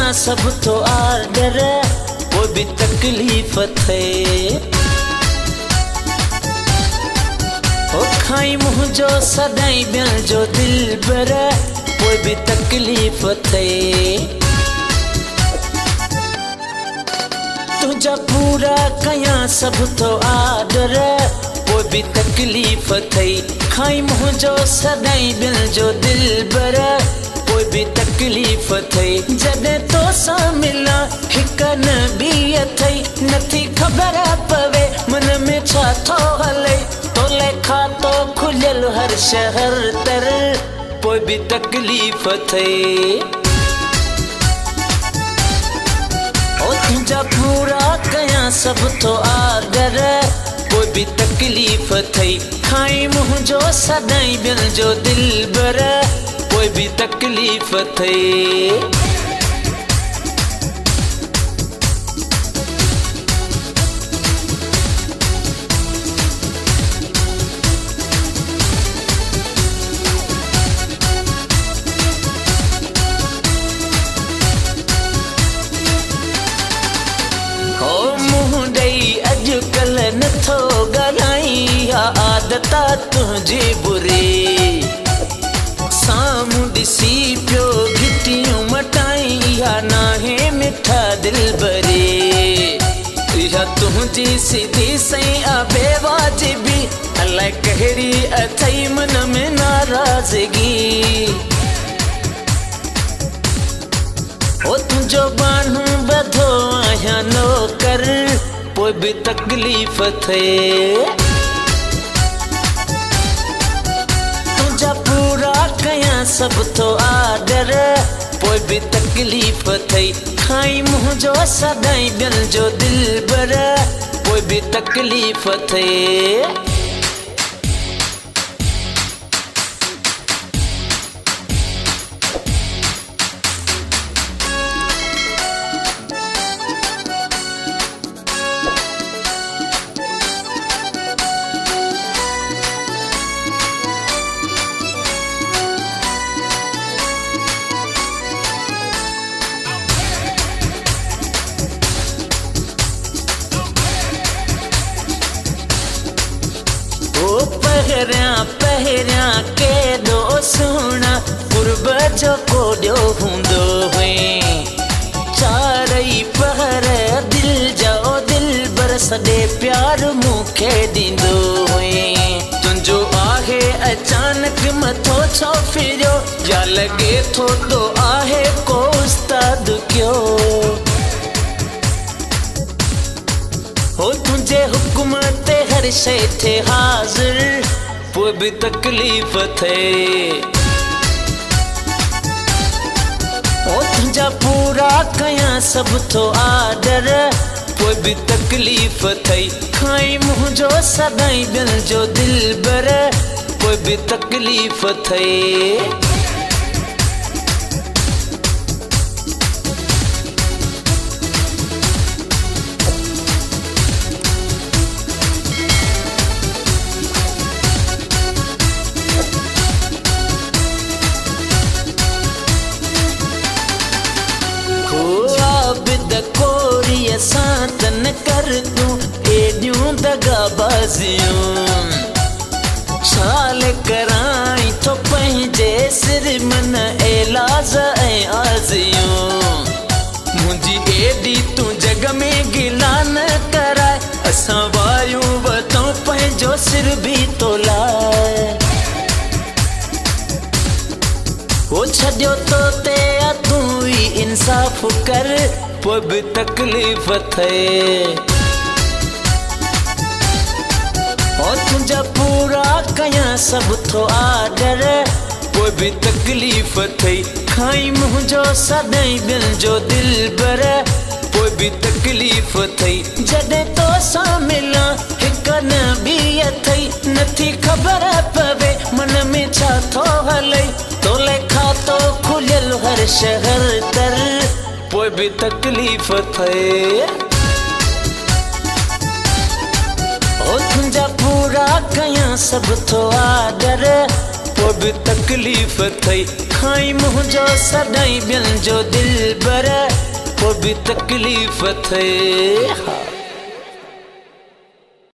कयां सब तो आर्डर कोई भी तकलीफ़ थे ओ खाई मुझो सदाई बिल जो दिल बर कोई भी तकलीफ़ थे तुझा पूरा कयां सब तो आर्डर कोई भी तकलीफ़ थे खाई मुझो सदाई बिल जो दिल बर कोई भी तकलीफ़ थे जदे तो सा मिला हिक नबी थई नथी खबर पवे मन में छा थो हले तो लेखा तो खुलियल हर शहर तर कोई भी तकलीफ़ थे ओ तुझा पूरा कयां सब तो आर्डर कोई भी तकलीफ़ थई खाई मुझो सदाई बिल जो दिल बर कोई भी तकलीफ़ थे अजकल नथो गलाई आदता तुझे बुरी सामू दिसी पियो घिटियूं मटाई या नाहे मिठा दिल बरे या तुझी सीधी सही अबे वाजिबी अल्लाह कहरी अथई मन में नाराजगी ओ तुझो बानू बधो आया नो कर कोई भी तकलीफ़ थे तुझा पूरा कयां सब तो आर्डर कोई भी तकलीफ़ थे खाई मुझो सदाई बिल जो दिल बर कोई भी तकलीफ़ थे पहरिया के दो सोना कुर्ब जो कोडियो हुंदो हुए चारई पहर दिल जाओ दिल बरसदे प्यार मुखे दींदो हुए तुझो आहे अचानक मथो छो फिरियो या लगे थो तो आहे को उस्ताद क्यों हो तुझे हुक्म ते हर शय थे हाजिर कोई भी तकलीफ़ थे ओ तुझा पूरा कयां सब तो आर्डर कोई भी तकलीफ़ थे खाई मुझो सदाई बिल जो दिल बर कोई भी तकलीफ़ थे सातन कर दूं एडियूं दगाबाजियों छाल कराई तो पंहिंजे सिर मन एलाज ऐं आज़ियूं मुझी एडी तू जग में गिला न कराए असां वायूं वतो पंहिंजो सिर भी तो लाए वो छॾियो तो ते तू ही इंसाफ़ कर कोई भी तकलीफ़ थे और तुझा पूरा कयां सब तो आर्डर कोई भी तकलीफ़ थे खाई मुझो सदाई बिल जो दिल बर कोई भी तकलीफ़ थे जदे तो सा मिला हिक नबी थई नथी खबर पवे मन में छा थो हले तो लेखा तो खुलियल हर शहर तर कोई भी तकलीफ़ थे ओ तुझा पूरा कयां सब तो आर्डर कोई भी तकलीफ़ थई खाई मुझो सदाई बिन जो दिल बर, कोई भी तकलीफ थे।